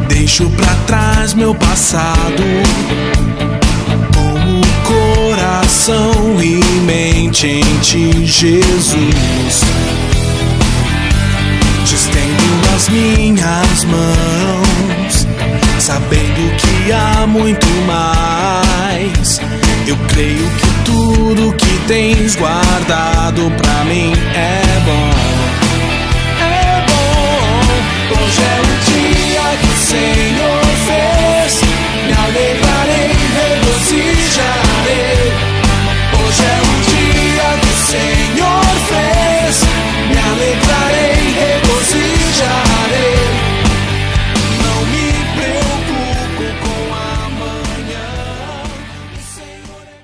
Deixo pra trás meu passado, com o coração e mente em ti, Jesus. Te estendo as minhas mãos, sabendo que há muito mais. Eu creio que tudo que tens guardado pra mim é bom. É bom. Hoje é o dia que o Senhor fez, me alegrarei, regozijarei. Hoje é o dia que o Senhor fez, me alegrarei, regozijarei. Não me preocupo com amanhã, o Senhor é...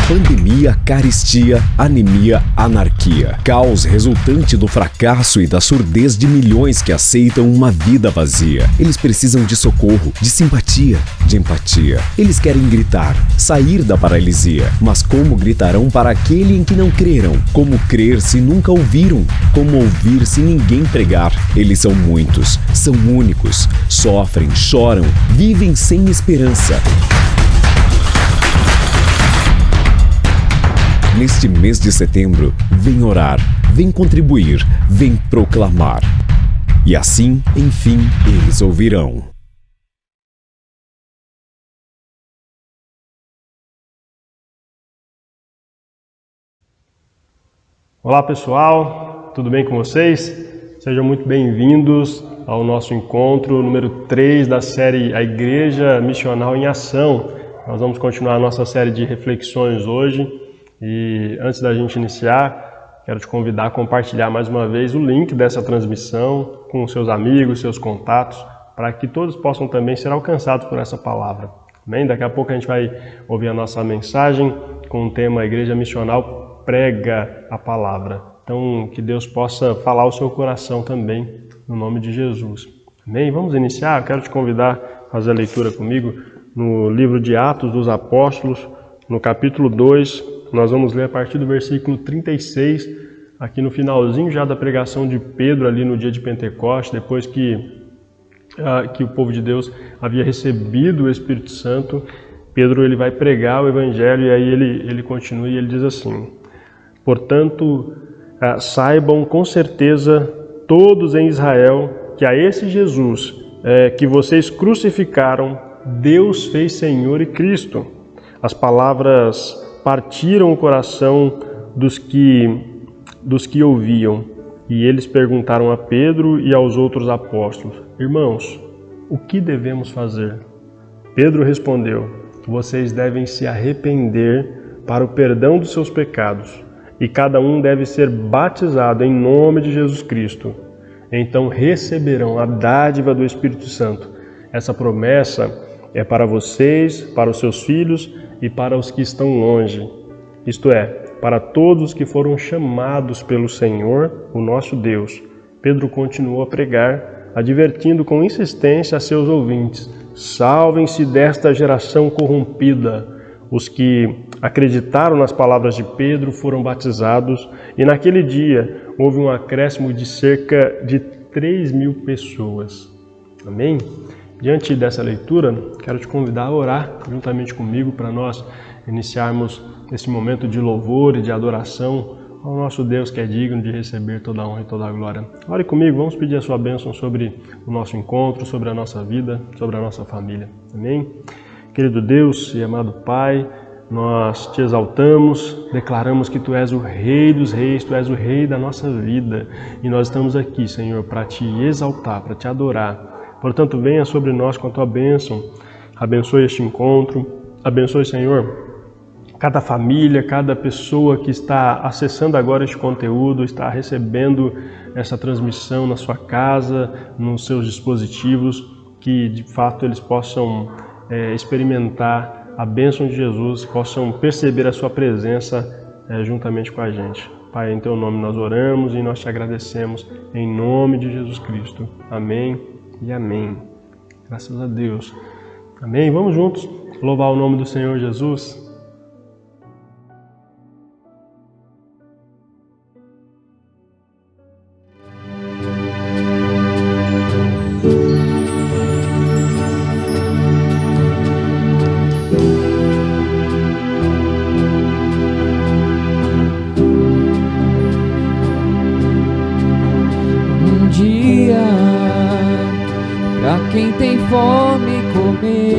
Pandemia, carestia, anemia, anarquia. Caos resultante do fracasso e da surdez de milhões que aceitam uma vida vazia. Eles precisam de socorro, de simpatia, de empatia. Eles querem gritar, sair da paralisia. Mas como gritarão para aquele em que não creram? Como crer se nunca ouviram? Como ouvir se ninguém pregar? Eles são muitos, são únicos, sofrem, choram, vivem sem esperança. Neste mês de setembro, vem orar, vem contribuir, vem proclamar. E assim, enfim, eles ouvirão. Olá pessoal, tudo bem com vocês? Sejam muito bem-vindos ao nosso encontro número 3 da série A Igreja Missional em Ação. Nós vamos continuar a nossa série de reflexões hoje. E antes da gente iniciar, quero te convidar a compartilhar mais uma vez o link dessa transmissão com seus amigos, seus contatos, para que todos possam também ser alcançados por essa palavra. Amém? Daqui a pouco a gente vai ouvir a nossa mensagem com o tema A Igreja Missional Prega a Palavra. Então, que Deus possa falar ao seu coração também, no nome de Jesus. Amém? Vamos iniciar? Eu quero te convidar a fazer a leitura comigo no livro de Atos dos Apóstolos, no capítulo 2, nós vamos ler a partir do versículo 36, aqui no finalzinho já da pregação de Pedro, ali no dia de Pentecostes, depois que o povo de Deus havia recebido o Espírito Santo. Pedro ele vai pregar o Evangelho e aí ele continua e ele diz assim: portanto, saibam com certeza todos em Israel que a esse Jesus que vocês crucificaram, Deus fez Senhor e Cristo. As palavras partiram o coração dos que ouviam, e eles perguntaram a Pedro e aos outros apóstolos: irmãos, o que devemos fazer? Pedro respondeu: vocês devem se arrepender para o perdão dos seus pecados, e cada um deve ser batizado em nome de Jesus Cristo. Então receberão a dádiva do Espírito Santo. Essa promessa é para vocês, para os seus filhos e para os que estão longe, isto é, para todos os que foram chamados pelo Senhor, o nosso Deus. Pedro continuou a pregar, advertindo com insistência a seus ouvintes: salvem-se desta geração corrompida. Os que acreditaram nas palavras de Pedro foram batizados, e naquele dia houve um acréscimo de cerca de 3.000 pessoas. Amém? Diante dessa leitura, quero te convidar a orar juntamente comigo para nós iniciarmos esse momento de louvor e de adoração ao nosso Deus que é digno de receber toda a honra e toda a glória. Ore comigo, vamos pedir a sua bênção sobre o nosso encontro, sobre a nossa vida, sobre a nossa família. Amém? Querido Deus e amado Pai, nós te exaltamos, declaramos que Tu és o Rei dos Reis, Tu és o Rei da nossa vida. E nós estamos aqui, Senhor, para Te exaltar, para Te adorar. Portanto, venha sobre nós com a Tua bênção, abençoe este encontro, abençoe, Senhor, cada família, cada pessoa que está acessando agora este conteúdo, está recebendo essa transmissão na sua casa, nos seus dispositivos, que de fato eles possam experimentar a bênção de Jesus, possam perceber a sua presença juntamente com a gente. Pai, em Teu nome nós oramos e nós Te agradecemos em nome de Jesus Cristo. Amém e amém. Graças a Deus. Amém? Vamos juntos louvar o nome do Senhor Jesus. Quem tem fome comer,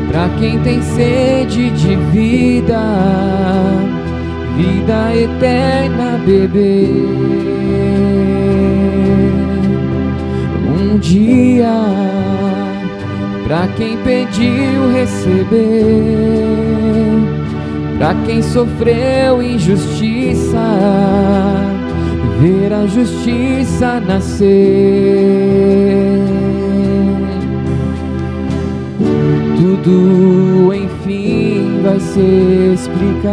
pra quem tem sede de vida, vida eterna beber. Um dia, pra quem pediu receber, pra quem sofreu injustiça, ver a justiça nascer. Tudo enfim vai se explicar,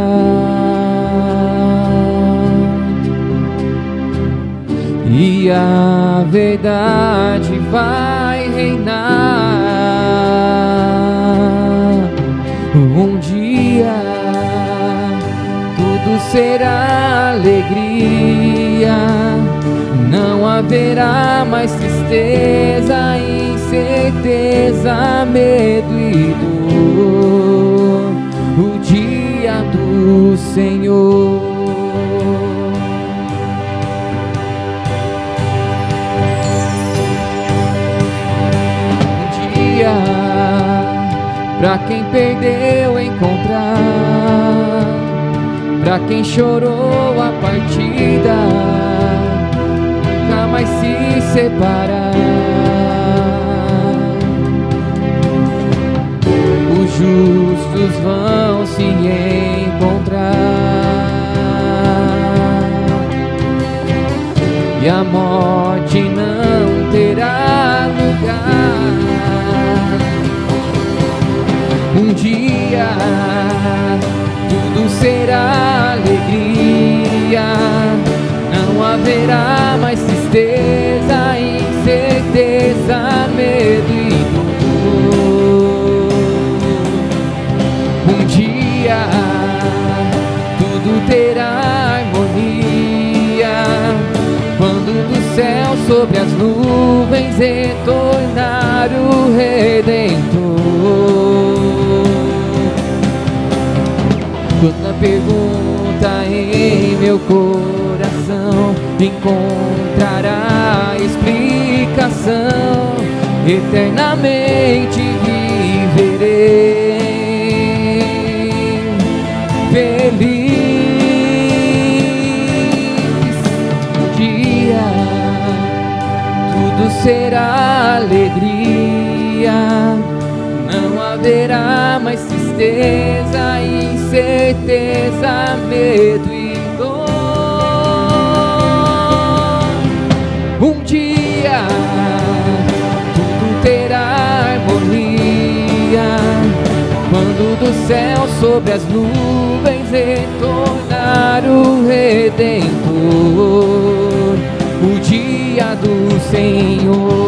e a verdade vai reinar. Um dia tudo será alegria, não haverá mais tristeza, incerteza, medo e dor. O dia do Senhor. Um dia pra quem perdeu encontrar, pra quem chorou a partida, nunca mais se separar. Os justos vão se encontrar, e a morte não terá lugar. Um dia tudo será alegria, não haverá mais tristeza, incerteza, medo e dor. Um dia tudo terá harmonia, quando do céu sobre as nuvens retornar o Redentor. Toda pergunta em meu coração encontrará explicação, eternamente viverei feliz. Um dia tudo será alegria, não haverá mais tristeza, incerteza, medo e dor. Um dia tudo terá harmonia, quando do céu sobre as nuvens retornar o Redentor. O dia do Senhor.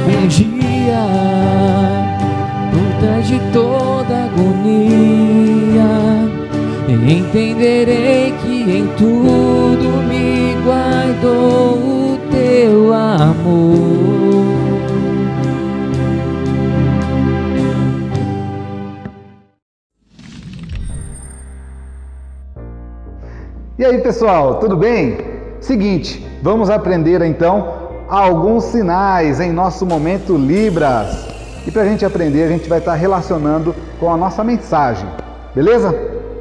Um dia, por trás de toda agonia, entenderei que em tudo me guardou o Teu amor. E aí, pessoal, tudo bem? Seguinte, vamos aprender então alguns sinais em nosso momento Libras. E para a gente aprender, a gente vai estar relacionando com a nossa mensagem, beleza?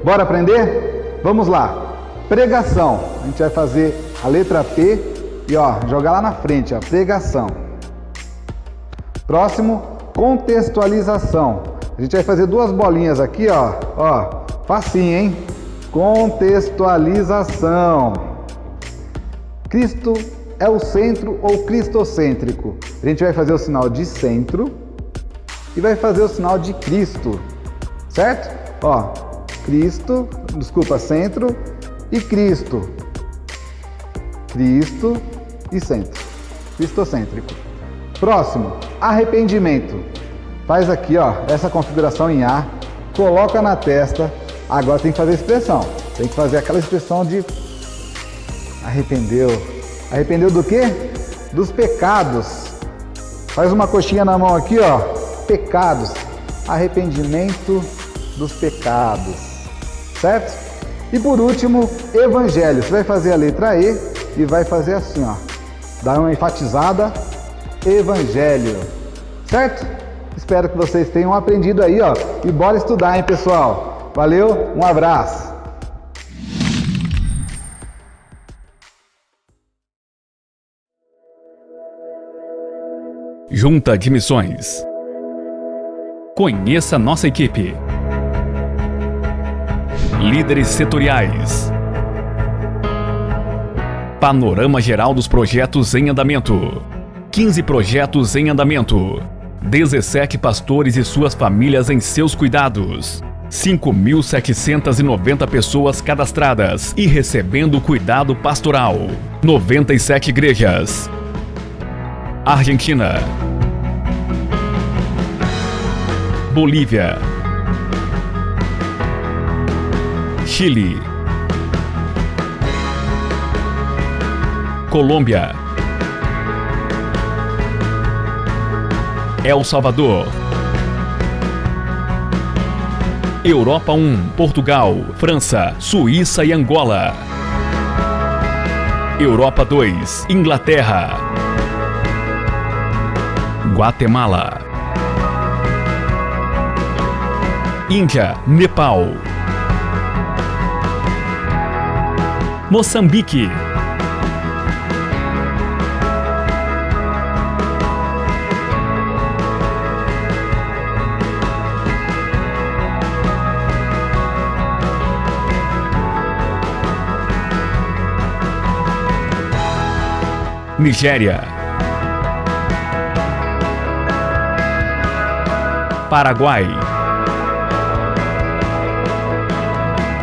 Bora aprender? Vamos lá! Pregação, a gente vai fazer a letra P e ó, jogar lá na frente, ó, pregação. Próximo, contextualização. A gente vai fazer duas bolinhas aqui, ó, facinho, hein? Contextualização. Cristo é o centro ou cristocêntrico? A gente vai fazer o sinal de centro e vai fazer o sinal de Cristo, certo? Ó, centro e Cristo. Cristo e centro. Cristocêntrico. Próximo, arrependimento. Faz aqui, ó, essa configuração em A, coloca na testa. Agora tem que fazer a expressão. Tem que fazer aquela expressão de arrependeu. Arrependeu do quê? Dos pecados. Faz uma coxinha na mão aqui, ó. Pecados. Arrependimento dos pecados. Certo? E por último, evangelho. Você vai fazer a letra E e vai fazer assim, ó. Dá uma enfatizada. Evangelho. Certo? Espero que vocês tenham aprendido aí, ó. E bora estudar, hein, pessoal? Valeu, um abraço. Junta de Missões. Conheça nossa equipe. Líderes setoriais. Panorama geral dos projetos em andamento. 15 projetos em andamento. 17 pastores e suas famílias em seus cuidados. 5.790 pessoas cadastradas e recebendo cuidado pastoral. 97 igrejas. Argentina. Bolívia. Chile. Colômbia. El Salvador. Europa 1, Portugal, França, Suíça e Angola. Europa 2, Inglaterra. Guatemala. Índia, Nepal. Moçambique. Nigéria. Paraguai.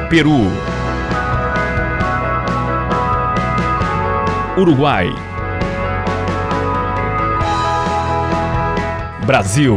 Peru. Uruguai. Brasil.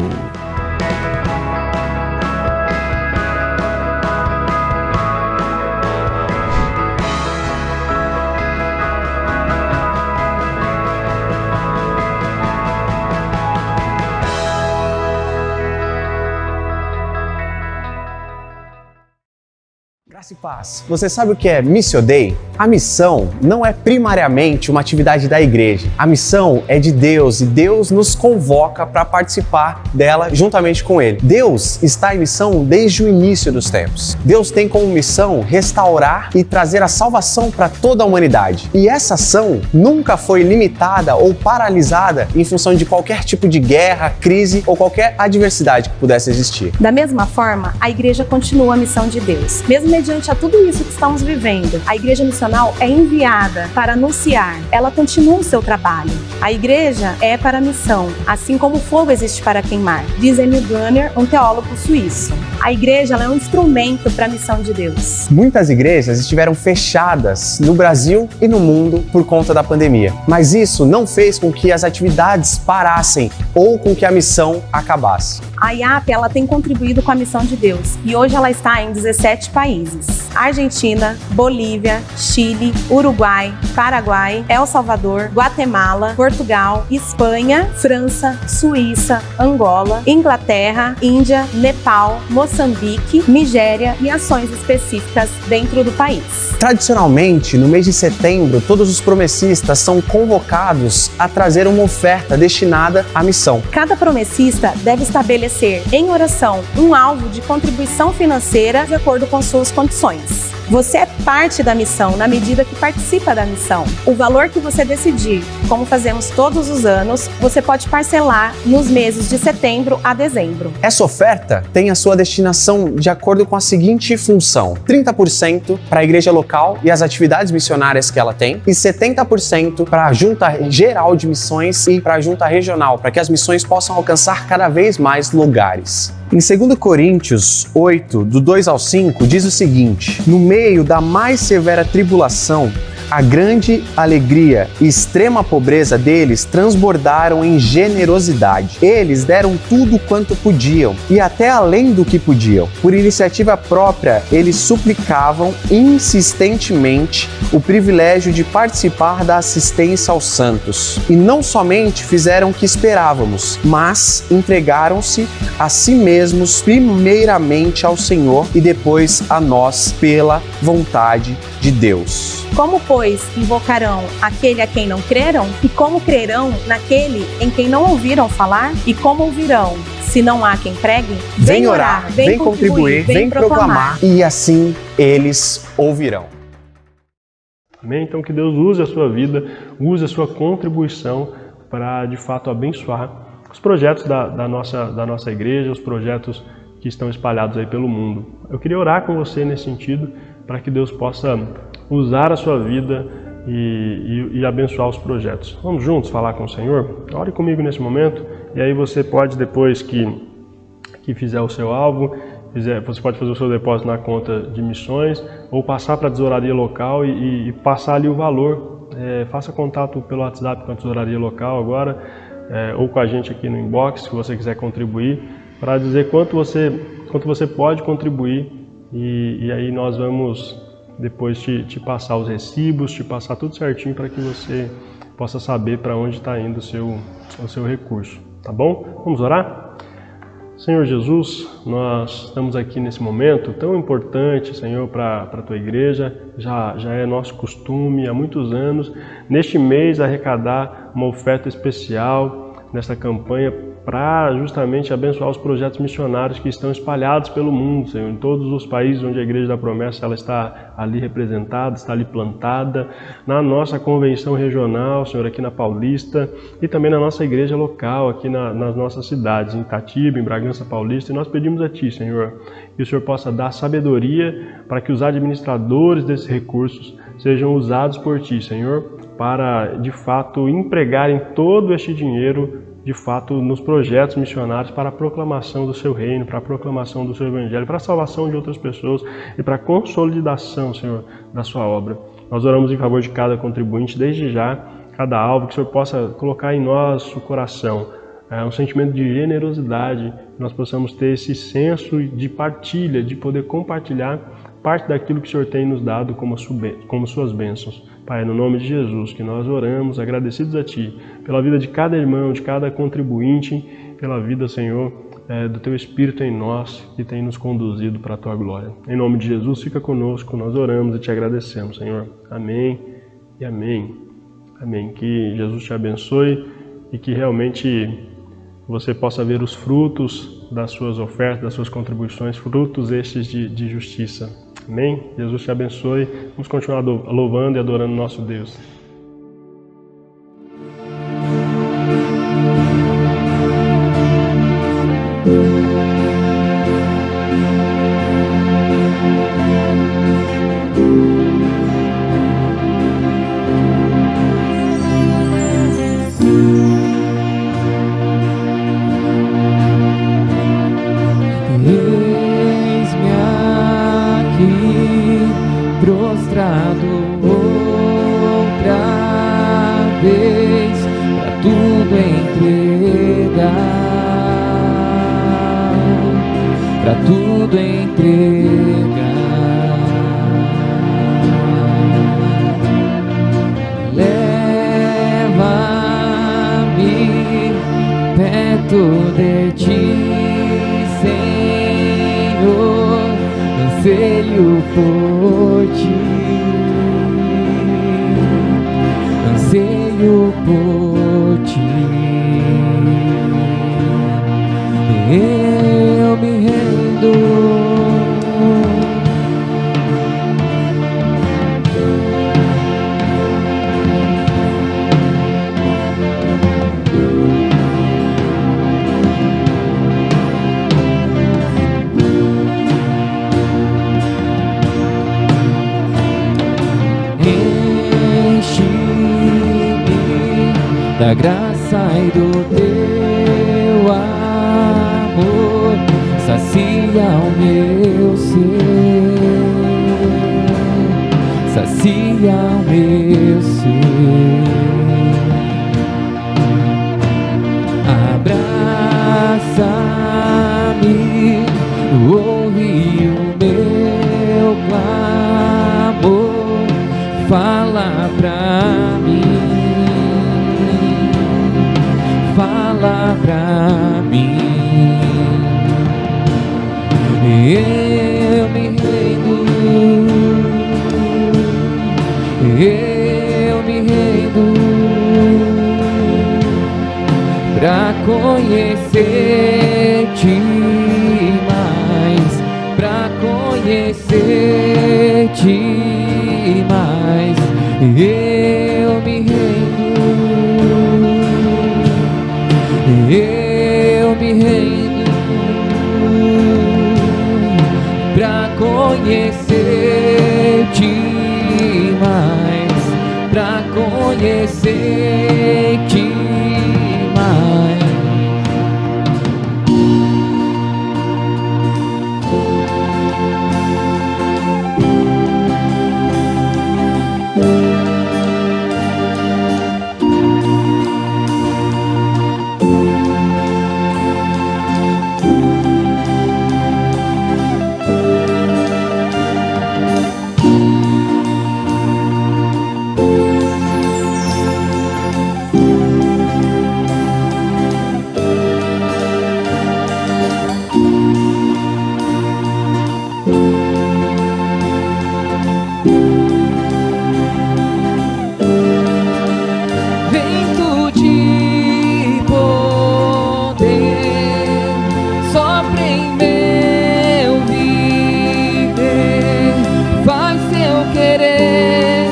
Graça e paz. Você sabe o que é Missio Dei? A missão não é primariamente uma atividade da igreja. A missão é de Deus e Deus nos convoca para participar dela juntamente com Ele. Deus está em missão desde o início dos tempos. Deus tem como missão restaurar e trazer a salvação para toda a humanidade. E essa ação nunca foi limitada ou paralisada em função de qualquer tipo de guerra, crise ou qualquer adversidade que pudesse existir. Da mesma forma, a igreja continua a missão de Deus. Mesmo mediante a tudo isso que estamos vivendo, a igreja missionária é enviada para anunciar. Ela continua o seu trabalho. A igreja é para a missão, assim como o fogo existe para queimar, diz Emil Brunner, um teólogo suíço. A igreja é um instrumento para a missão de Deus. Muitas igrejas estiveram fechadas no Brasil e no mundo por conta da pandemia, mas isso não fez com que as atividades parassem ou com que a missão acabasse. A IAP, ela tem contribuído com a missão de Deus e hoje ela está em 17 países. Argentina, Bolívia, Chile, Uruguai, Paraguai, El Salvador, Guatemala, Portugal, Espanha, França, Suíça, Angola, Inglaterra, Índia, Nepal, Moçambique, Nigéria e ações específicas dentro do país. Tradicionalmente, no mês de setembro, todos os promessistas são convocados a trazer uma oferta destinada à missão. Cada promessista deve estabelecer em oração um alvo de contribuição financeira de acordo com suas condições. Você é parte da missão na medida que participa da missão. O valor que você decidir, como fazemos todos os anos, você pode parcelar nos meses de setembro a dezembro. Essa oferta tem a sua destinação de acordo com a seguinte função: 30% para a igreja local e as atividades missionárias que ela tem, e 70% para a Junta Geral de Missões e para a Junta Regional, para que as missões possam alcançar cada vez mais lugares. Em 2 Coríntios 8, do 2 ao 5, diz o seguinte: no meio da mais severa tribulação, a grande alegria e extrema pobreza deles transbordaram em generosidade. Eles deram tudo quanto podiam e até além do que podiam. Por iniciativa própria, eles suplicavam insistentemente o privilégio de participar da assistência aos santos. E não somente fizeram o que esperávamos, mas entregaram-se a si mesmos primeiramente ao Senhor e depois a nós pela vontade de Deus. Como, pois, invocarão aquele a quem não creram? E como crerão naquele em quem não ouviram falar? E como ouvirão, se não há quem pregue? Vem orar, vem contribuir, vem proclamar, e assim eles ouvirão. Amém? Então que Deus use a sua vida, use a sua contribuição para, de fato, abençoar os projetos da nossa igreja, os projetos que estão espalhados aí pelo mundo. Eu queria orar com você nesse sentido, para que Deus possa usar a sua vida e abençoar os projetos. Vamos juntos falar com o Senhor? Ore comigo nesse momento, e aí você pode, depois que fizer o seu alvo, você pode fazer o seu depósito na conta de missões, ou passar para a tesouraria local e passar ali o valor. Faça contato pelo WhatsApp com a tesouraria local agora, ou com a gente aqui no inbox, se você quiser contribuir, para dizer quanto você pode contribuir, e aí nós vamos depois te passar os recibos, te passar tudo certinho para que você possa saber para onde está indo o seu recurso, tá bom? Vamos orar? Senhor Jesus, nós estamos aqui nesse momento tão importante, Senhor, para a Tua igreja. Já é nosso costume há muitos anos, neste mês, arrecadar uma oferta especial nesta campanha para justamente abençoar os projetos missionários que estão espalhados pelo mundo, Senhor, em todos os países onde a Igreja da Promessa ela está ali representada, está ali plantada, na nossa convenção regional, Senhor, aqui na Paulista, e também na nossa igreja local, aqui nas nossas cidades, em Itatiba, em Bragança Paulista, e nós pedimos a Ti, Senhor, que o Senhor possa dar sabedoria para que os administradores desses recursos sejam usados por Ti, Senhor, para, de fato, empregarem todo este dinheiro de fato, nos projetos missionários para a proclamação do Seu reino, para a proclamação do Seu evangelho, para a salvação de outras pessoas e para a consolidação, Senhor, da Sua obra. Nós oramos em favor de cada contribuinte, desde já, cada alvo, que o Senhor possa colocar em nosso coração um sentimento de generosidade, que nós possamos ter esse senso de partilha, de poder compartilhar parte daquilo que o Senhor tem nos dado como Suas bênçãos. Pai, no nome de Jesus, que nós oramos, agradecidos a Ti, pela vida de cada irmão, de cada contribuinte, pela vida, Senhor, do Teu Espírito em nós, que tem nos conduzido para a Tua glória. Em nome de Jesus, fica conosco, nós oramos e Te agradecemos, Senhor. Amém e amém. Amém. Que Jesus te abençoe e que realmente você possa ver os frutos das suas ofertas, das suas contribuições, frutos estes de justiça. Amém? Jesus te abençoe. Vamos continuar louvando e adorando nosso Deus. Prostrado outra vez, pra tudo entregar, pra tudo entregar. Leva-me perto de Ti, Senhor, anseio por Ti, anseio por Ti. Eu me rendo, sai do teu amor, sacia o meu ser, sacia o meu ser. Abraça-me, ouve o meu clamor, fala pra mim, fala pra mim. Eu me rendo, eu me rendo pra conhecer-te mais, pra conhecer-te mais. Eu me rendo, eu me rendo pra conhecer-te mais, pra conhecer-te mais. Vento de poder sopra em meu viver, faz teu querer,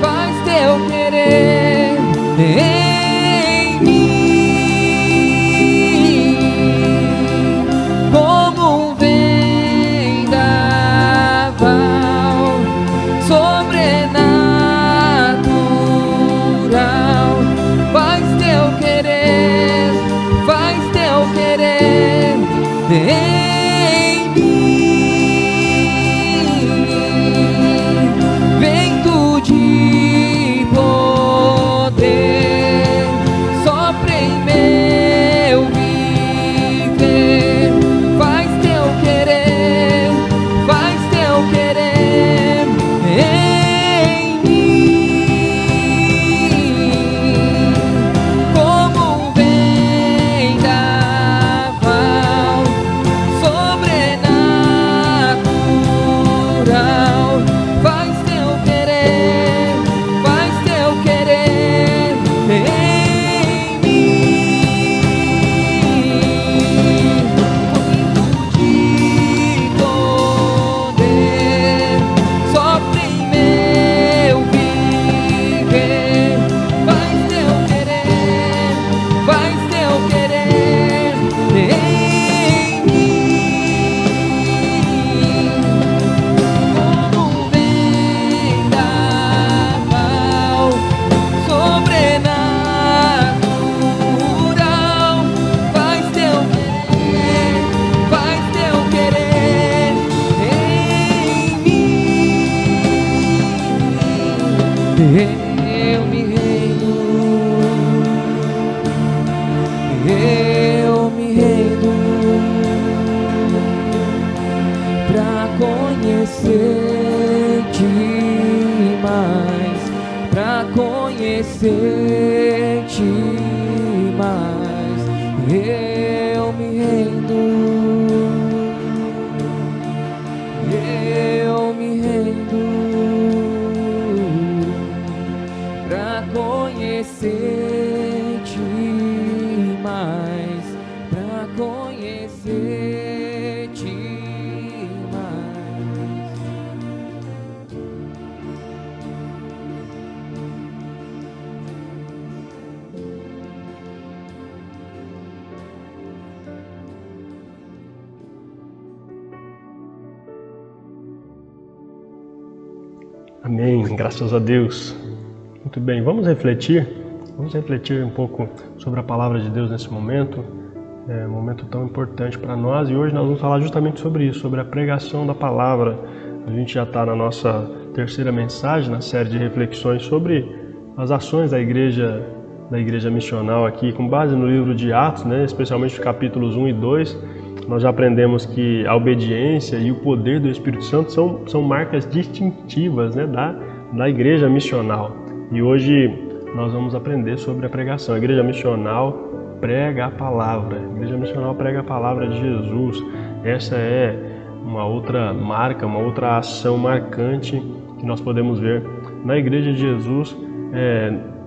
faz teu querer em mim, como um vendaval sobrenatural. Faz teu querer, faz teu querer em mim. Vento de poder sopra em meu viver, faz teu querer, faz teu querer em mim, como um vendaval sobrenatural. Faz teu querer, faz teu querer em mim. Vento de poder sopra em meu viver, faz teu querer, faz teu querer em mim, como um vendaval sobrenatural. Faz teu querer, faz teu querer em mim. Eu me rendo, eu me rendo pra conhecer-te mais, pra conhecer-te mais. Eu me rendo, eu me rendo pra conhecer-te mais, pra conhecer-te mais. Amém, graças a Deus. Muito bem, vamos refletir Vamos refletir um pouco sobre a palavra de Deus nesse momento, um momento tão importante para nós, e hoje nós vamos falar justamente sobre isso, sobre a pregação da palavra. A gente já está na nossa terceira mensagem, na série de reflexões sobre as ações da igreja missional aqui, com base no livro de Atos, né, especialmente os capítulos 1 e 2, nós já aprendemos que a obediência e o poder do Espírito Santo são marcas distintivas, né, da igreja missional. E hoje nós vamos aprender sobre a pregação. A igreja missional prega a palavra. A igreja missional prega a palavra de Jesus. Essa é uma outra marca, uma outra ação marcante que nós podemos ver na igreja de Jesus,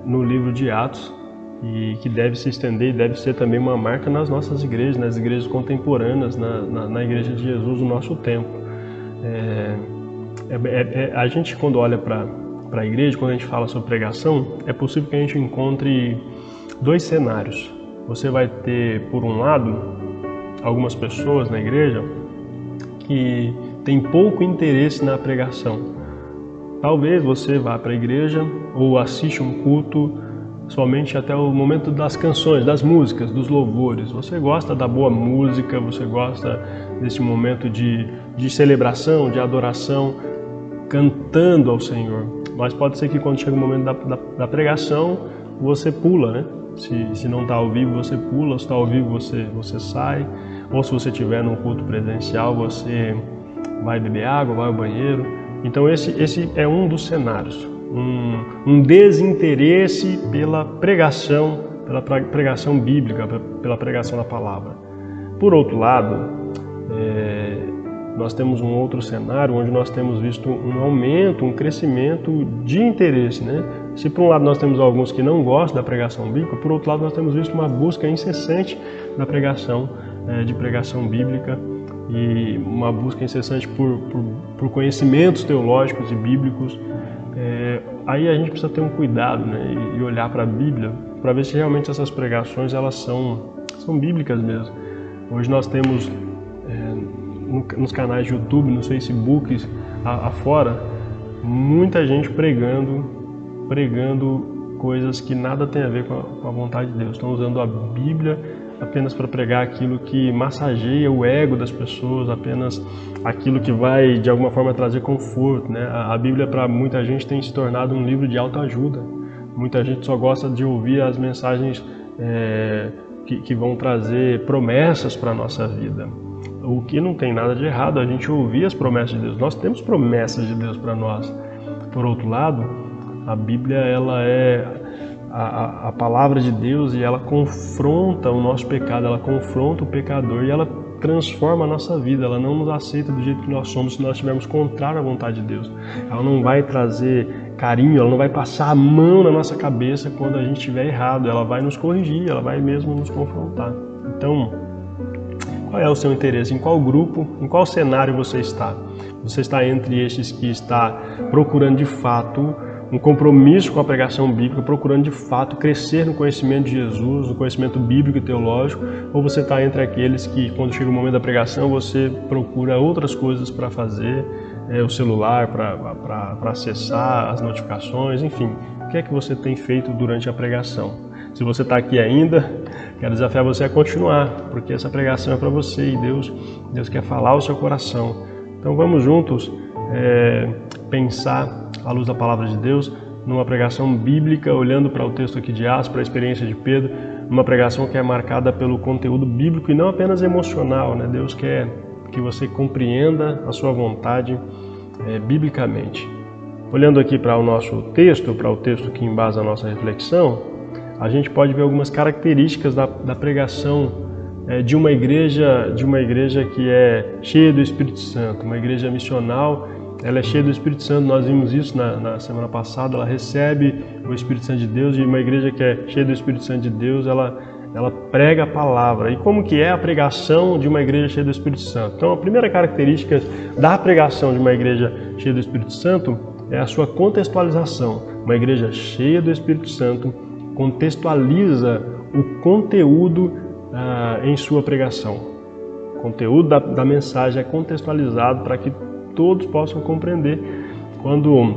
no livro de Atos, e que deve se estender e deve ser também uma marca nas nossas igrejas, nas igrejas contemporâneas, na igreja de Jesus do nosso tempo. A gente, quando olha para a igreja, quando a gente fala sobre pregação, é possível que a gente encontre dois cenários. Você vai ter, por um lado, algumas pessoas na igreja que têm pouco interesse na pregação. Talvez você vá para a igreja ou assiste um culto somente até o momento das canções, das músicas, dos louvores. Você gosta da boa música, você gosta desse momento de celebração, de adoração, cantando ao Senhor. Mas pode ser que quando chega o momento da pregação, você pula, né? Se não está ao vivo, você pula. Se está ao vivo, você sai. Ou se você estiver num culto presencial, você vai beber água, vai ao banheiro. Então esse é um dos cenários. Um desinteresse pela pregação bíblica, pela pregação da palavra. Por outro lado, nós temos um outro cenário onde nós temos visto um aumento, um crescimento de interesse, né? Se por um lado nós temos alguns que não gostam da pregação bíblica, por outro lado nós temos visto uma busca incessante da pregação, de pregação bíblica, e uma busca incessante por conhecimentos teológicos e bíblicos. Aí a gente precisa ter um cuidado, né, e olhar para a Bíblia para ver se realmente essas pregações elas são bíblicas mesmo. Hoje nós temos nos canais de YouTube, nos Facebooks afora, muita gente pregando coisas que nada tem a ver com a vontade de Deus. Estão usando a Bíblia apenas para pregar aquilo que massageia o ego das pessoas, apenas aquilo que vai de alguma forma trazer conforto, né? A Bíblia para muita gente tem se tornado um livro de autoajuda. Muita gente só gosta de ouvir as mensagens que vão trazer promessas para a nossa vida. O que não tem nada de errado, a gente ouvir as promessas de Deus. Nós temos promessas de Deus para nós. Por outro lado, a Bíblia ela é a palavra de Deus, e ela confronta o nosso pecado, ela confronta o pecador e ela transforma a nossa vida. Ela não nos aceita do jeito que nós somos se nós estivermos contrário à vontade de Deus. Ela não vai trazer carinho, ela não vai passar a mão na nossa cabeça quando a gente estiver errado. Ela vai nos corrigir, ela vai mesmo nos confrontar. Então, qual é o seu interesse? Em qual grupo, em qual cenário você está? Você está entre estes que está procurando de fato um compromisso com a pregação bíblica, procurando de fato crescer no conhecimento de Jesus, no conhecimento bíblico e teológico, ou você está entre aqueles que, quando chega o momento da pregação, você procura outras coisas para fazer, o celular para acessar as notificações, enfim, o que é que você tem feito durante a pregação? Se você está aqui ainda, quero desafiar você a continuar, porque essa pregação é para você e Deus quer falar ao seu coração. Então vamos juntos pensar à luz da palavra de Deus, numa pregação bíblica, olhando para o texto aqui de Atos, para a experiência de Pedro, uma pregação que é marcada pelo conteúdo bíblico e não apenas emocional, né? Deus quer que você compreenda a sua vontade biblicamente. Olhando aqui para o texto que embasa a nossa reflexão, a gente pode ver algumas características da pregação de uma igreja que é cheia do Espírito Santo, uma igreja missional. Ela é cheia do Espírito Santo, nós vimos isso na semana passada, ela recebe o Espírito Santo de Deus, e uma igreja que é cheia do Espírito Santo de Deus, ela prega a palavra. E como que é a pregação de uma igreja cheia do Espírito Santo? Então, a primeira característica da pregação de uma igreja cheia do Espírito Santo é a sua contextualização. Uma igreja cheia do Espírito Santo contextualiza o conteúdo em sua pregação. O conteúdo da mensagem é contextualizado para que todos possam compreender. Quando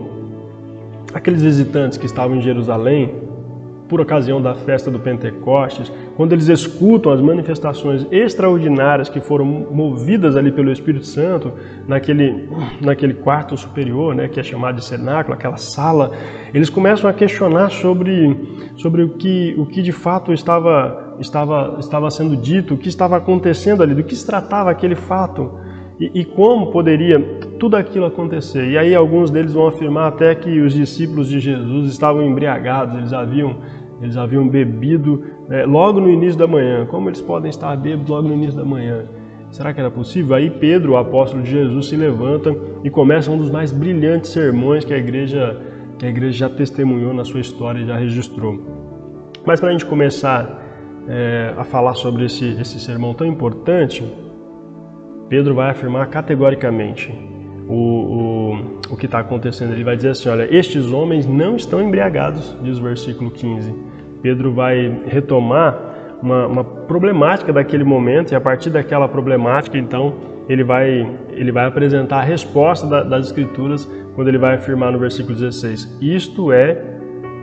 aqueles visitantes que estavam em Jerusalém, por ocasião da festa do Pentecostes, quando eles escutam as manifestações extraordinárias que foram movidas ali pelo Espírito Santo, naquele quarto superior, né, que é chamado de cenáculo, aquela sala, eles começam a questionar sobre o que de fato estava sendo dito, o que estava acontecendo ali, do que se tratava aquele fato e como poderia tudo aquilo acontecer. E aí alguns deles vão afirmar até que os discípulos de Jesus estavam embriagados, eles haviam bebido logo no início da manhã. Como eles podem estar bêbados logo no início da manhã? Será que era possível? Aí Pedro, o apóstolo de Jesus, se levanta e começa um dos mais brilhantes sermões que a igreja já testemunhou na sua história e já registrou. Mas para a gente começar a falar sobre esse sermão tão importante, Pedro vai afirmar categoricamente o que está acontecendo. Ele vai dizer assim, olha, estes homens não estão embriagados, diz o versículo 15. Pedro vai retomar uma problemática daquele momento, e a partir daquela problemática, então, ele vai apresentar a resposta das Escrituras, quando ele vai afirmar no versículo 16, isto é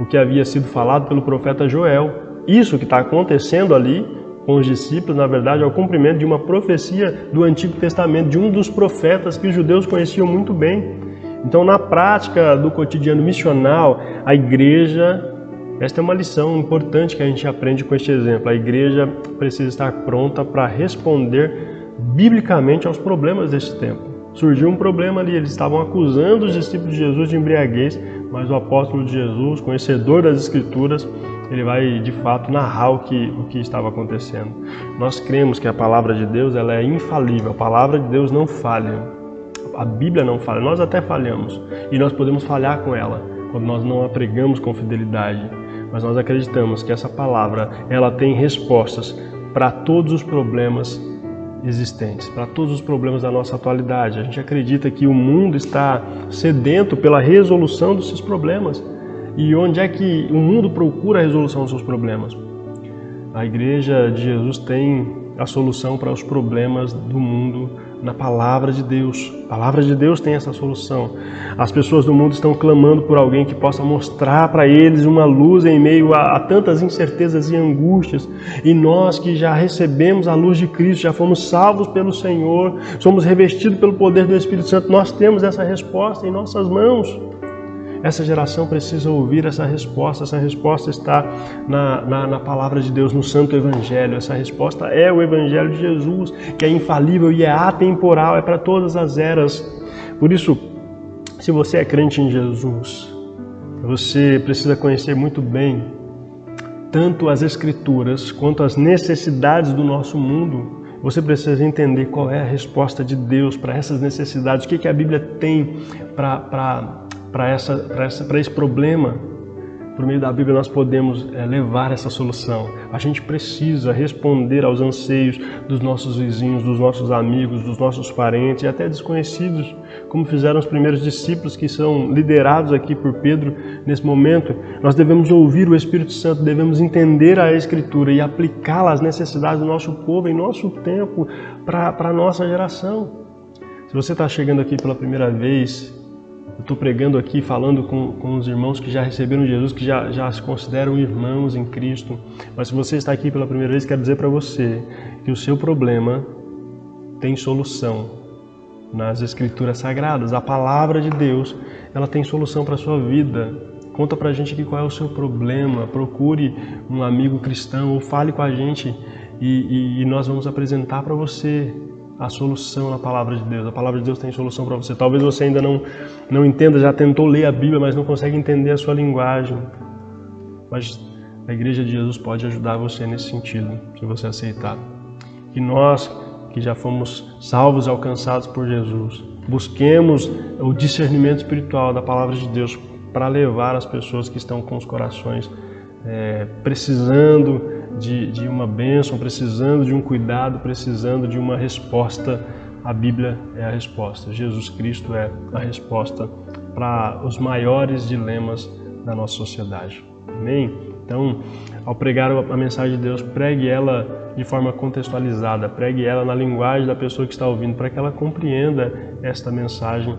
o que havia sido falado pelo profeta Joel. Isso que está acontecendo ali com os discípulos, na verdade, é o cumprimento de uma profecia do Antigo Testamento, de um dos profetas que os judeus conheciam muito bem. Então, na prática do cotidiano missional, a igreja, esta é uma lição importante que a gente aprende com este exemplo, a igreja precisa estar pronta para responder biblicamente aos problemas deste tempo. Surgiu um problema ali, eles estavam acusando os discípulos de Jesus de embriaguez, mas o apóstolo de Jesus, conhecedor das Escrituras, ele vai de fato narrar o que estava acontecendo. Nós cremos que a palavra de Deus ela é infalível, a palavra de Deus não falha, a Bíblia não falha, nós até falhamos e nós podemos falhar com ela quando nós não a pregamos com fidelidade, mas nós acreditamos que essa palavra ela tem respostas para todos os problemas existentes, para todos os problemas da nossa atualidade. A gente acredita que o mundo está sedento pela resolução desses problemas. E onde é que o mundo procura a resolução dos seus problemas? A Igreja de Jesus tem a solução para os problemas do mundo na Palavra de Deus. A Palavra de Deus tem essa solução. As pessoas do mundo estão clamando por alguém que possa mostrar para eles uma luz em meio a tantas incertezas e angústias. E nós que já recebemos a luz de Cristo, já fomos salvos pelo Senhor, somos revestidos pelo poder do Espírito Santo, nós temos essa resposta em nossas mãos. Essa geração precisa ouvir essa resposta está na Palavra de Deus, no Santo Evangelho. Essa resposta é o Evangelho de Jesus, que é infalível e é atemporal, é para todas as eras. Por isso, se você é crente em Jesus, você precisa conhecer muito bem tanto as Escrituras quanto as necessidades do nosso mundo. Você precisa entender qual é a resposta de Deus para essas necessidades, o que a Bíblia tem para esse problema. Por meio da Bíblia nós podemos levar essa solução. A gente precisa responder aos anseios dos nossos vizinhos, dos nossos amigos, dos nossos parentes e até desconhecidos, como fizeram os primeiros discípulos que são liderados aqui por Pedro nesse momento. Nós devemos ouvir o Espírito Santo, devemos entender a Escritura e aplicá-la às necessidades do nosso povo em nosso tempo, para a nossa geração. Se você está chegando aqui pela primeira vez, eu estou pregando aqui, falando com os irmãos que já receberam Jesus, que já se consideram irmãos em Cristo. Mas se você está aqui pela primeira vez, quero dizer para você que o seu problema tem solução nas Escrituras Sagradas. A Palavra de Deus, ela tem solução para a sua vida. Conta para a gente aqui qual é o seu problema. Procure um amigo cristão ou fale com a gente e nós vamos apresentar para você a solução na Palavra de Deus. A Palavra de Deus tem solução para você. Talvez você ainda não entenda, já tentou ler a Bíblia, mas não consegue entender a sua linguagem. Mas a Igreja de Jesus pode ajudar você nesse sentido, se você aceitar. Que nós, que já fomos salvos e alcançados por Jesus, busquemos o discernimento espiritual da Palavra de Deus para levar as pessoas que estão com os corações precisando de uma bênção, precisando de um cuidado, precisando de uma resposta. A Bíblia é a resposta. Jesus Cristo é a resposta para os maiores dilemas da nossa sociedade. Amém? Então, ao pregar a mensagem de Deus, pregue ela de forma contextualizada, pregue ela na linguagem da pessoa que está ouvindo, para que ela compreenda esta mensagem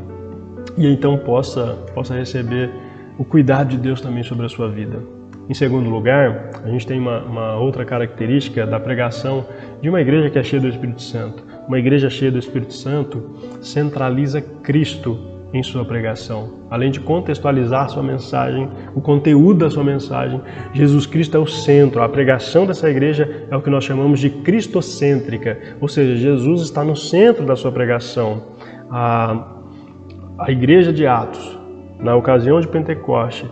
e então possa receber o cuidado de Deus também sobre a sua vida. Em segundo lugar, a gente tem uma outra característica da pregação de uma igreja que é cheia do Espírito Santo. Uma igreja cheia do Espírito Santo centraliza Cristo em sua pregação. Além de contextualizar sua mensagem, o conteúdo da sua mensagem, Jesus Cristo é o centro. A pregação dessa igreja é o que nós chamamos de cristocêntrica, ou seja, Jesus está no centro da sua pregação. A igreja de Atos, na ocasião de Pentecoste,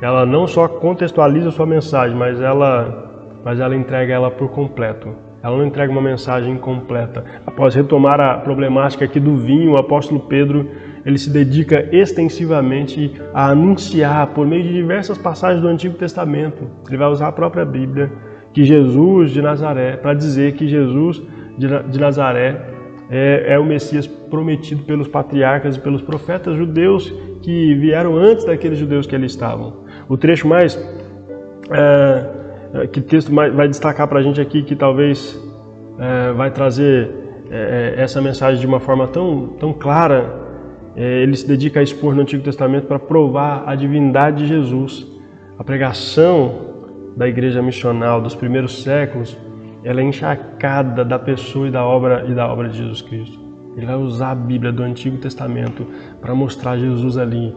ela não só contextualiza sua mensagem, mas ela entrega ela por completo. Ela não entrega uma mensagem incompleta. Após retomar a problemática aqui do vinho, o apóstolo Pedro ele se dedica extensivamente a anunciar, por meio de diversas passagens do Antigo Testamento, ele vai usar a própria Bíblia, que Jesus de Nazaré, para dizer que Jesus de Nazaré é o Messias prometido pelos patriarcas e pelos profetas judeus que vieram antes daqueles judeus que ali estavam. O trecho mais que o texto vai destacar para a gente aqui, que talvez vai trazer essa mensagem de uma forma tão clara, ele se dedica a expor no Antigo Testamento para provar a divindade de Jesus. A pregação da igreja missional dos primeiros séculos, ela é encharcada da pessoa e da obra de Jesus Cristo. Ele vai usar a Bíblia do Antigo Testamento para mostrar Jesus ali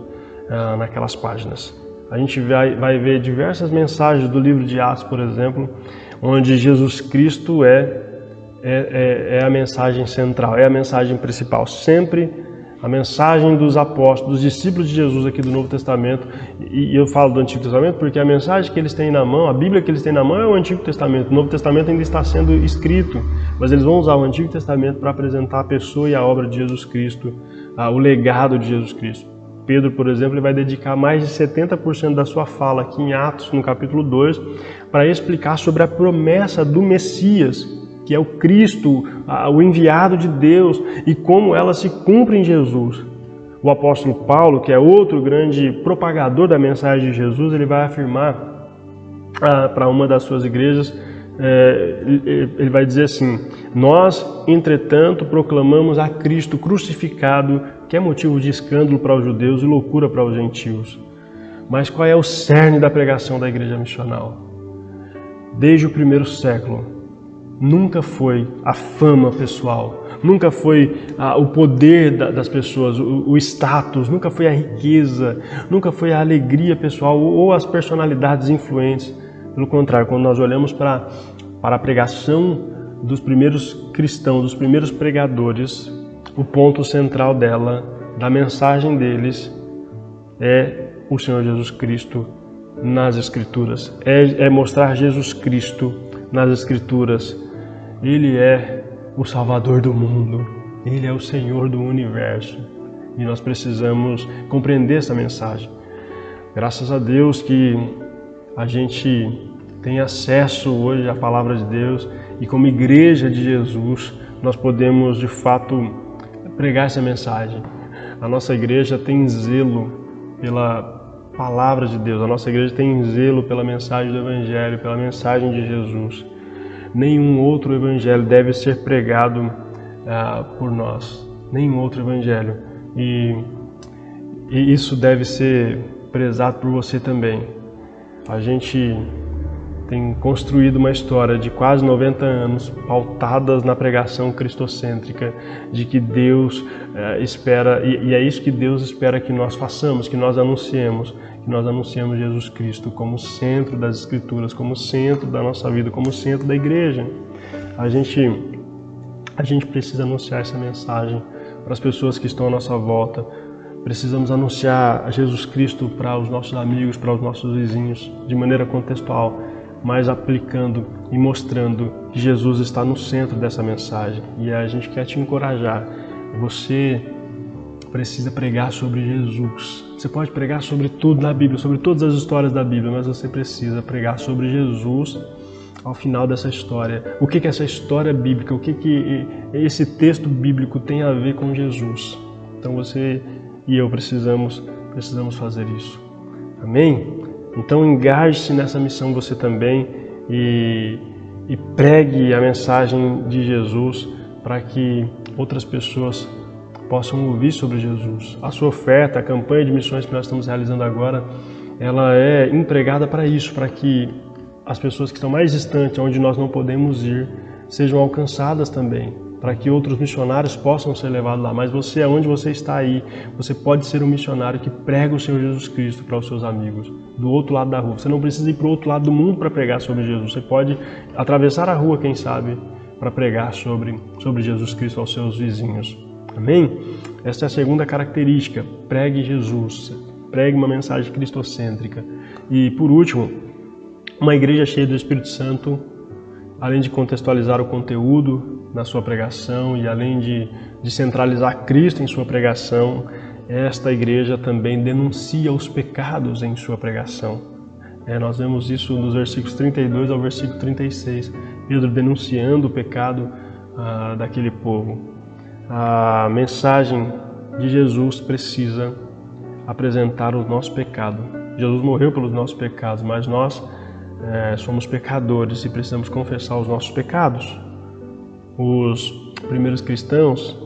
naquelas páginas. A gente vai ver diversas mensagens do livro de Atos, por exemplo, onde Jesus Cristo é a mensagem central, é a mensagem principal. Sempre a mensagem dos apóstolos, dos discípulos de Jesus aqui do Novo Testamento, e eu falo do Antigo Testamento porque a mensagem que eles têm na mão, a Bíblia que eles têm na mão é o Antigo Testamento. O Novo Testamento ainda está sendo escrito, mas eles vão usar o Antigo Testamento para apresentar a pessoa e a obra de Jesus Cristo, o legado de Jesus Cristo. Pedro, por exemplo, ele vai dedicar mais de 70% da sua fala aqui em Atos, no capítulo 2, para explicar sobre a promessa do Messias, que é o Cristo, o enviado de Deus, e como ela se cumpre em Jesus. O apóstolo Paulo, que é outro grande propagador da mensagem de Jesus, ele vai afirmar para uma das suas igrejas, ele vai dizer assim: nós, entretanto, proclamamos a Cristo crucificado, que é motivo de escândalo para os judeus e loucura para os gentios. Mas qual é o cerne da pregação da igreja missional? Desde o primeiro século, nunca foi a fama pessoal, nunca foi o poder das pessoas, o status, nunca foi a riqueza, nunca foi a alegria pessoal ou as personalidades influentes. Pelo contrário, quando nós olhamos para a pregação dos primeiros cristãos, dos primeiros pregadores, o ponto central dela, da mensagem deles, é o Senhor Jesus Cristo nas Escrituras. É mostrar Jesus Cristo nas Escrituras. Ele é o Salvador do mundo, Ele é o Senhor do universo, e nós precisamos compreender essa mensagem. Graças a Deus que a gente tem acesso hoje à Palavra de Deus, e como igreja de Jesus nós podemos de fato pregar essa mensagem. A nossa igreja tem zelo pela Palavra de Deus, a nossa igreja tem zelo pela mensagem do Evangelho, pela mensagem de Jesus. Nenhum outro evangelho deve ser pregado por nós, nenhum outro evangelho, e isso deve ser prezado por você também. A gente tem construído uma história de quase 90 anos pautadas na pregação cristocêntrica, de que Deus espera, e é isso que Deus espera que nós façamos, que nós anunciemos Jesus Cristo como centro das Escrituras, como centro da nossa vida, como centro da igreja. A gente precisa anunciar essa mensagem para as pessoas que estão à nossa volta. Precisamos anunciar Jesus Cristo para os nossos amigos, para os nossos vizinhos, de maneira contextual, mas aplicando e mostrando que Jesus está no centro dessa mensagem. E a gente quer te encorajar. Você precisa pregar sobre Jesus. Você pode pregar sobre tudo na Bíblia, sobre todas as histórias da Bíblia, mas você precisa pregar sobre Jesus ao final dessa história. O que essa história bíblica, o que esse texto bíblico tem a ver com Jesus? Então você e eu precisamos fazer isso. Amém? Então engaje-se nessa missão você também e pregue a mensagem de Jesus para que outras pessoas possam ouvir sobre Jesus. A sua oferta, a campanha de missões que nós estamos realizando agora, ela é empregada para isso, para que as pessoas que estão mais distantes, onde nós não podemos ir, sejam alcançadas também, para que outros missionários possam ser levados lá. Mas você, aonde você está aí, você pode ser um missionário que prega o Senhor Jesus Cristo para os seus amigos, do outro lado da rua. Você não precisa ir para o outro lado do mundo para pregar sobre Jesus. Você pode atravessar a rua, quem sabe, para pregar sobre Jesus Cristo aos seus vizinhos. Amém? Esta é a segunda característica. Pregue Jesus. Pregue uma mensagem cristocêntrica. E, por último, uma igreja cheia do Espírito Santo, além de contextualizar o conteúdo da sua pregação e além de centralizar Cristo em sua pregação, esta igreja também denuncia os pecados em sua pregação. Nós vemos isso nos versículos 32 ao versículo 36, Pedro denunciando o pecado daquele povo. A mensagem de Jesus precisa apresentar o nosso pecado. Jesus morreu pelos nossos pecados, mas nós somos pecadores e precisamos confessar os nossos pecados. Os primeiros cristãos,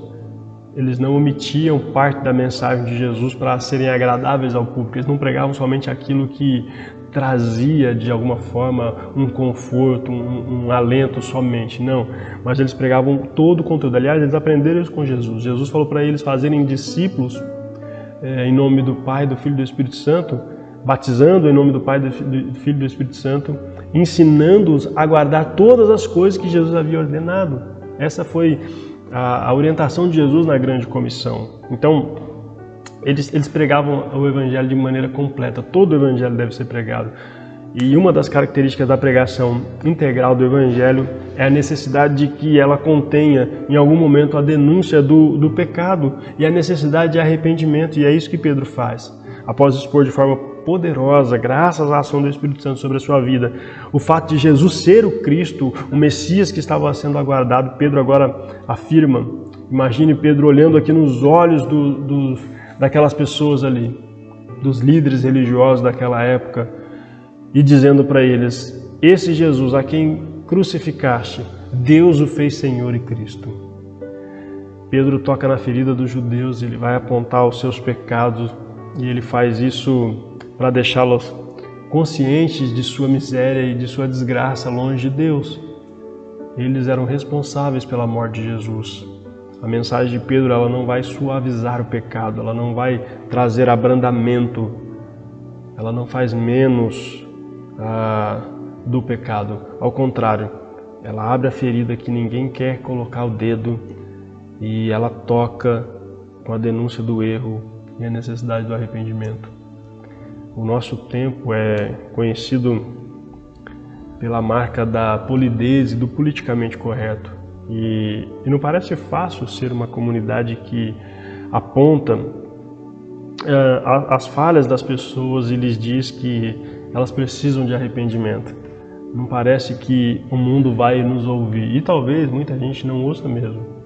eles não omitiam parte da mensagem de Jesus para serem agradáveis ao público. Eles não pregavam somente aquilo que trazia de alguma forma um conforto, um alento somente, não. Mas eles pregavam todo o conteúdo. Aliás, eles aprenderam isso com Jesus. Jesus falou para eles fazerem discípulos em nome do Pai, do Filho e do Espírito Santo, batizando em nome do Pai, do Filho e do Espírito Santo, ensinando-os a guardar todas as coisas que Jesus havia ordenado. Essa foi a orientação de Jesus na grande comissão. Então, eles pregavam o Evangelho de maneira completa. Todo o Evangelho deve ser pregado. E uma das características da pregação integral do Evangelho é a necessidade de que ela contenha, em algum momento, a denúncia do pecado e a necessidade de arrependimento. E é isso que Pedro faz. Após expor de forma poderosa, graças à ação do Espírito Santo sobre a sua vida, o fato de Jesus ser o Cristo, o Messias que estava sendo aguardado, Pedro agora afirma. Imagine Pedro olhando aqui nos olhos daquelas pessoas ali, dos líderes religiosos daquela época, e dizendo para eles: esse Jesus a quem crucificaste, Deus o fez Senhor e Cristo. Pedro toca na ferida dos judeus, ele vai apontar os seus pecados, e ele faz isso para deixá-los conscientes de sua miséria e de sua desgraça longe de Deus. Eles eram responsáveis pela morte de Jesus. A mensagem de Pedro, ela não vai suavizar o pecado, ela não vai trazer abrandamento, ela não faz menos do pecado. Ao contrário, ela abre a ferida que ninguém quer colocar o dedo e ela toca com a denúncia do erro e a necessidade do arrependimento. O nosso tempo é conhecido pela marca da polidez e do politicamente correto. E não parece fácil ser uma comunidade que aponta as falhas das pessoas e lhes diz que elas precisam de arrependimento. Não parece que o mundo vai nos ouvir. E talvez muita gente não ouça mesmo.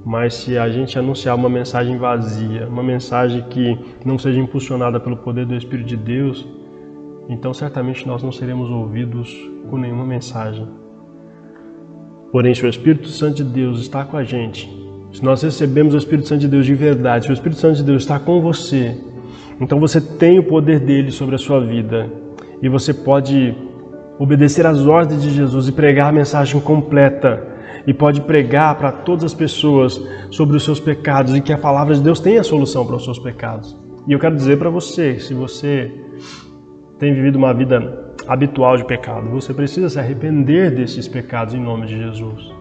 Mas se a gente anunciar uma mensagem vazia, uma mensagem que não seja impulsionada pelo poder do Espírito de Deus, então certamente nós não seremos ouvidos com nenhuma mensagem. Porém, se o Espírito Santo de Deus está com a gente, se nós recebemos o Espírito Santo de Deus de verdade, se o Espírito Santo de Deus está com você, então você tem o poder dele sobre a sua vida e você pode obedecer às ordens de Jesus e pregar a mensagem completa. E pode pregar para todas as pessoas sobre os seus pecados e que a palavra de Deus tem a solução para os seus pecados. E eu quero dizer para você, se você tem vivido uma vida habitual de pecado, você precisa se arrepender desses pecados em nome de Jesus.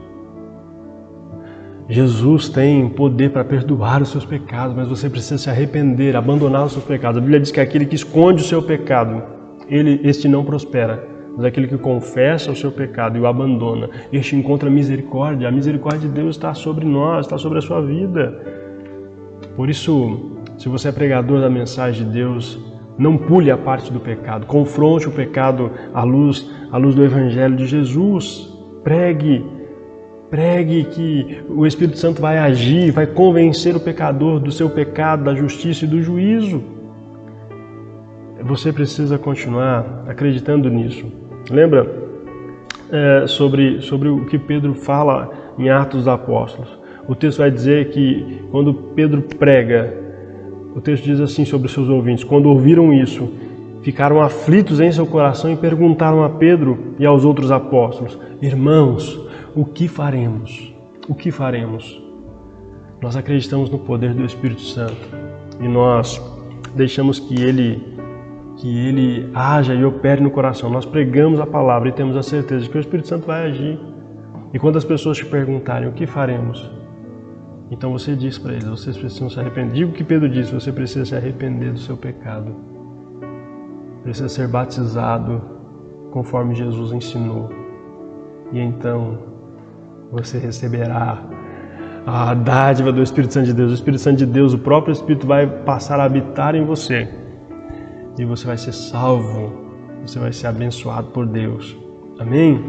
Jesus tem poder para perdoar os seus pecados, mas você precisa se arrepender, abandonar os seus pecados. A Bíblia diz que aquele que esconde o seu pecado, este não prospera. Mas aquele que confessa o seu pecado e o abandona, este encontra misericórdia. A misericórdia de Deus está sobre nós, está sobre a sua vida. Por isso, se você é pregador da mensagem de Deus, não pule a parte do pecado. Confronte o pecado à luz do Evangelho de Jesus. Pregue que o Espírito Santo vai agir, vai convencer o pecador do seu pecado, da justiça e do juízo. Você precisa continuar acreditando nisso. Lembra sobre o que Pedro fala em Atos dos Apóstolos? O texto vai dizer que quando Pedro prega, o texto diz assim sobre os seus ouvintes: quando ouviram isso, ficaram aflitos em seu coração e perguntaram a Pedro e aos outros apóstolos: irmãos, o que faremos? O que faremos? Nós acreditamos no poder do Espírito Santo e nós deixamos que Ele haja e opere no coração. Nós pregamos a palavra e temos a certeza de que o Espírito Santo vai agir. E quando as pessoas te perguntarem o que faremos, então você diz para eles: vocês precisam se arrepender. Diga o que Pedro disse: você precisa se arrepender do seu pecado. Precisa ser batizado conforme Jesus ensinou. E então você receberá a dádiva do Espírito Santo de Deus. O Espírito Santo de Deus, o próprio Espírito, vai passar a habitar em você. E você vai ser salvo. Você vai ser abençoado por Deus. Amém?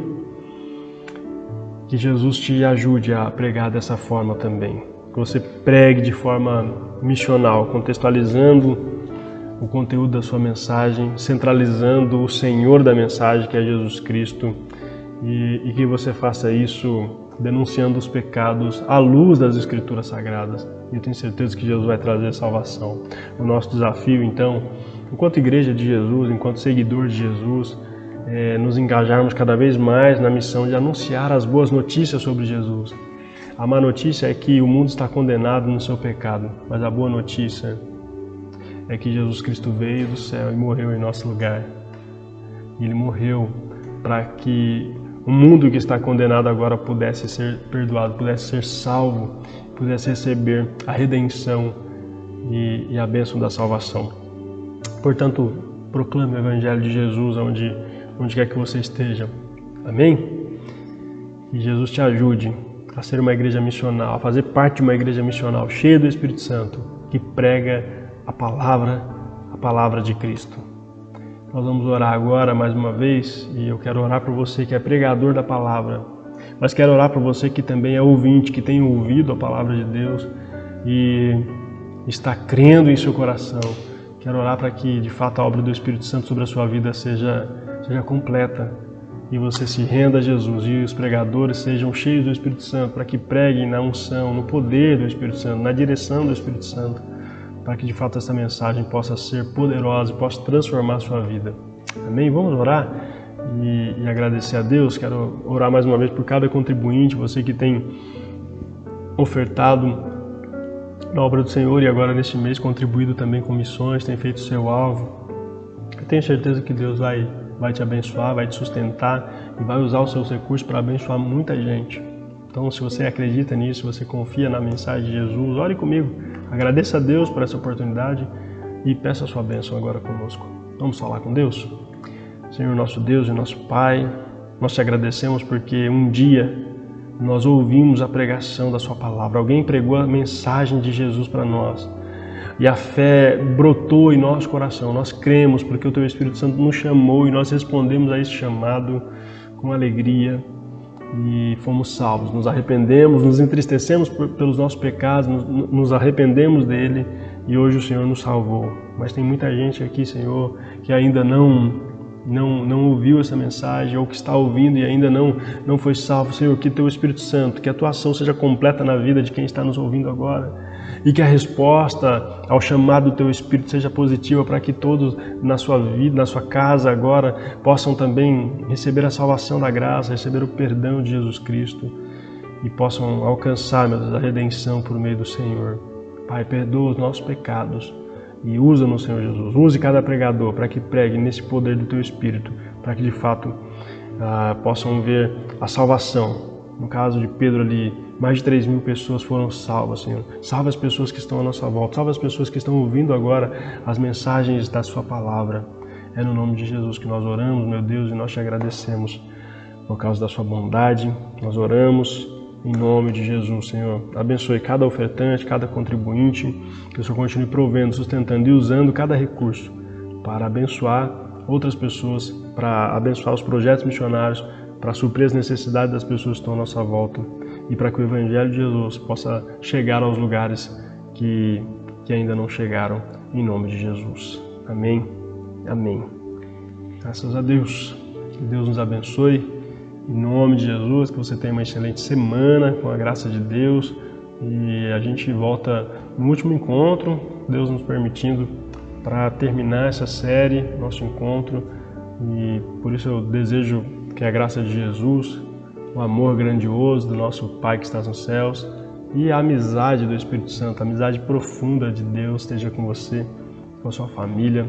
Que Jesus te ajude a pregar dessa forma também. Que você pregue de forma missional, contextualizando o conteúdo da sua mensagem, centralizando o Senhor da mensagem, que é Jesus Cristo, e que você faça isso denunciando os pecados à luz das Escrituras Sagradas. E eu tenho certeza que Jesus vai trazer salvação. O nosso desafio, então, enquanto igreja de Jesus, enquanto seguidor de Jesus, é nos engajarmos cada vez mais na missão de anunciar as boas notícias sobre Jesus. A má notícia é que o mundo está condenado no seu pecado, mas a boa notícia é que Jesus Cristo veio do céu e morreu em nosso lugar. Ele morreu para que o mundo que está condenado agora pudesse ser perdoado, pudesse ser salvo, pudesse receber a redenção e a bênção da salvação. Portanto, proclame o Evangelho de Jesus onde quer que você esteja. Amém? Que Jesus te ajude a ser uma igreja missional, a fazer parte de uma igreja missional cheia do Espírito Santo, que prega a palavra de Cristo. Nós vamos orar agora mais uma vez, e eu quero orar por você que é pregador da palavra, mas quero orar por você que também é ouvinte, que tem ouvido a palavra de Deus e está crendo em seu coração. Quero orar para que de fato a obra do Espírito Santo sobre a sua vida seja completa e você se renda a Jesus e os pregadores sejam cheios do Espírito Santo para que preguem na unção, no poder do Espírito Santo, na direção do Espírito Santo, para que de fato essa mensagem possa ser poderosa e possa transformar a sua vida. Amém? Vamos orar e agradecer a Deus. Quero orar mais uma vez por cada contribuinte, você que tem ofertado na obra do Senhor e agora neste mês contribuído também com missões, tem feito o seu alvo. Eu tenho certeza que Deus vai te abençoar, vai te sustentar e vai usar os seus recursos para abençoar muita gente. Então, se você acredita nisso, se você confia na mensagem de Jesus, ore comigo. Agradeça a Deus por essa oportunidade e peça a sua bênção agora conosco. Vamos falar com Deus? Senhor, nosso Deus e nosso Pai, nós te agradecemos porque um dia nós ouvimos a pregação da sua palavra. Alguém pregou a mensagem de Jesus para nós. E a fé brotou em nosso coração. Nós cremos porque o Teu Espírito Santo nos chamou e nós respondemos a esse chamado com alegria e fomos salvos. Nos arrependemos, nos entristecemos pelos nossos pecados, nos arrependemos dele e hoje o Senhor nos salvou. Mas tem muita gente aqui, Senhor, que ainda não ouviu essa mensagem ou que está ouvindo e ainda não foi salvo. Senhor, que Teu Espírito Santo, que a Tua ação seja completa na vida de quem está nos ouvindo agora. E que a resposta ao chamado do Teu Espírito seja positiva para que todos na sua vida, na sua casa agora, possam também receber a salvação da graça, receber o perdão de Jesus Cristo e possam alcançar, meu Deus, a redenção por meio do Senhor. Pai, perdoa os nossos pecados e usa-nos, Senhor Jesus. Use cada pregador para que pregue nesse poder do Teu Espírito, para que de fato possam ver a salvação. No caso de Pedro ali, mais de 3.000 pessoas foram salvas, Senhor. Salva as pessoas que estão à nossa volta. Salva as pessoas que estão ouvindo agora as mensagens da Sua palavra. É no nome de Jesus que nós oramos, meu Deus, e nós te agradecemos por causa da Sua bondade. Nós oramos em nome de Jesus, Senhor. Abençoe cada ofertante, cada contribuinte. Que o Senhor continue provendo, sustentando e usando cada recurso para abençoar outras pessoas, para abençoar os projetos missionários, para suprir as necessidades das pessoas que estão à nossa volta e para que o Evangelho de Jesus possa chegar aos lugares que ainda não chegaram, em nome de Jesus. Amém. Amém. Graças a Deus. Que Deus nos abençoe. Em nome de Jesus, que você tenha uma excelente semana, com a graça de Deus. E a gente volta no último encontro, Deus nos permitindo, para terminar essa série, nosso encontro, e por isso eu desejo que a graça de Jesus, o amor grandioso do nosso Pai que está nos céus e a amizade do Espírito Santo, a amizade profunda de Deus esteja com você, com a sua família,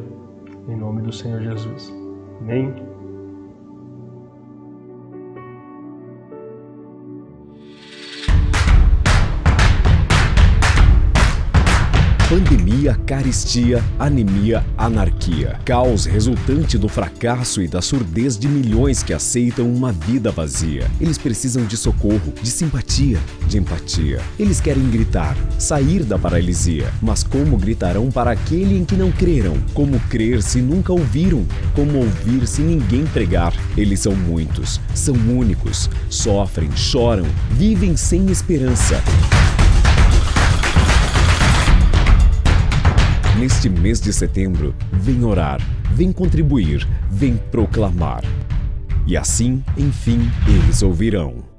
em nome do Senhor Jesus. Amém? Pandemia, carestia, anemia, anarquia. Caos resultante do fracasso e da surdez de milhões que aceitam uma vida vazia. Eles precisam de socorro, de simpatia, de empatia. Eles querem gritar, sair da paralisia. Mas como gritarão para aquele em que não creram? Como crer se nunca ouviram? Como ouvir se ninguém pregar? Eles são muitos, são únicos, sofrem, choram, vivem sem esperança. Neste mês de setembro, vem orar, vem contribuir, vem proclamar. E assim, enfim, eles ouvirão.